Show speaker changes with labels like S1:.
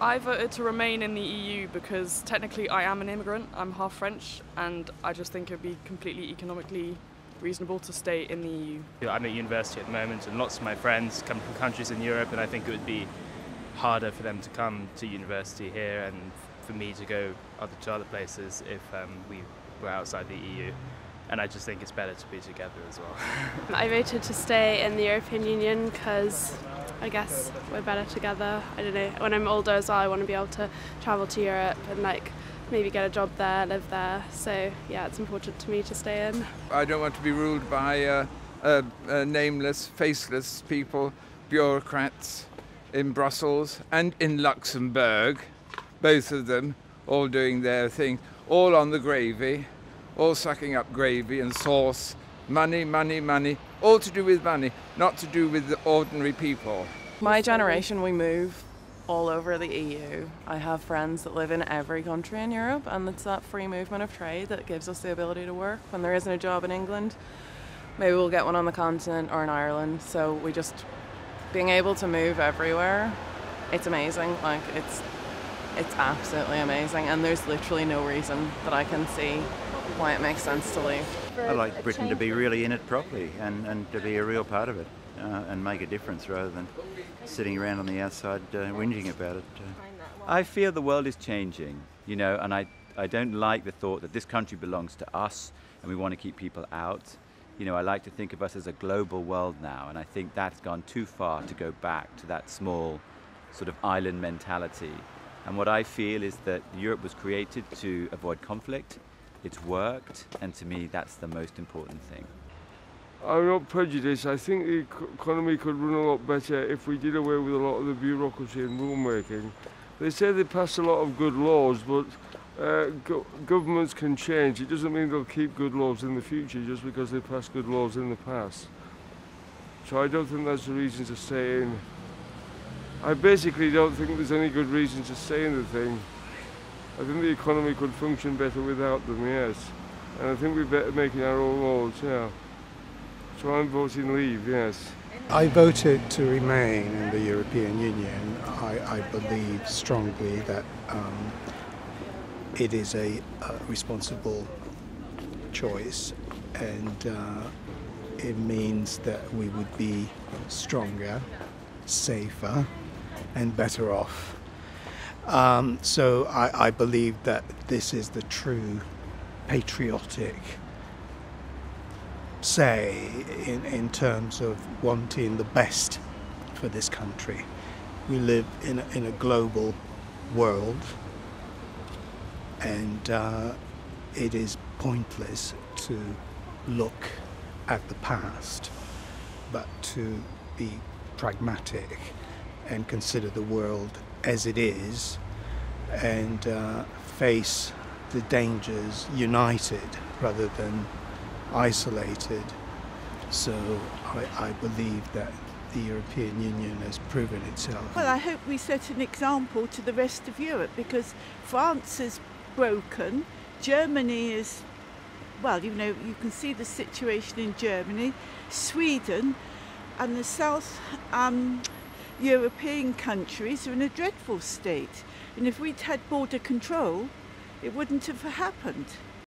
S1: I voted to remain in the EU because technically I am an immigrant, I'm half French, and I just think it would be completely economically reasonable to stay in the EU.
S2: I'm at university at the moment and lots of my friends come from countries in Europe, and I think it would be harder for them to come to university here and for me to go to other places if we were outside the EU. And I just think it's better to be together as well.
S3: I voted to stay in the European Union because I guess we're better together. I don't know, when I'm older as well, I want to be able to travel to Europe and maybe get a job there, live there. So yeah, it's important to me to stay in.
S4: I don't want to be ruled by nameless, faceless people, bureaucrats in Brussels and in Luxembourg, both of them all doing their thing, all on the gravy, all sucking up gravy and sauce, money, money, money, all to do with money, not to do with the ordinary people.
S5: My generation, we move all over the EU. I have friends that live in every country in Europe, and it's that free movement of trade that gives us the ability to work. When there isn't a job in England, maybe we'll get one on the continent or in Ireland. So being able to move everywhere, it's amazing. It's absolutely amazing, and there's literally no reason that I can see why it makes sense to leave.
S6: I like Britain to be really in it properly and to be a real part of it and make a difference rather than sitting around on the outside whinging about it.
S7: I feel the world is changing, and I don't like the thought that this country belongs to us and we want to keep people out. I like to think of us as a global world now, and I think that's gone too far to go back to that small sort of island mentality. And what I feel is that Europe was created to avoid conflict. It's worked, and to me that's the most important thing.
S8: I'm not prejudiced. I think the economy could run a lot better if we did away with a lot of the bureaucracy and rulemaking. They say they pass a lot of good laws, but governments can change. It doesn't mean they'll keep good laws in the future just because they passed good laws in the past. So I don't think that's a reason to stay in. I basically don't think there's any good reason to stay in the thing. I think the economy could function better without them, yes. And I think we're better making our own laws, yeah. So I'm voting leave, yes.
S9: I voted to remain in the European Union. I believe strongly that it is a responsible choice, and it means that we would be stronger, safer, and better off. So I believe that this is the true patriotic say in terms of wanting the best for this country. We live in a global world, and it is pointless to look at the past, but to be pragmatic and consider the world as it is, and face the dangers united rather than isolated. So I believe that the European Union has proven itself.
S10: Well, I hope we set an example to the rest of Europe, because France is broken, Germany is, well, you can see the situation in Germany, Sweden and the South European countries are in a dreadful state, and if we'd had border control, it wouldn't have happened.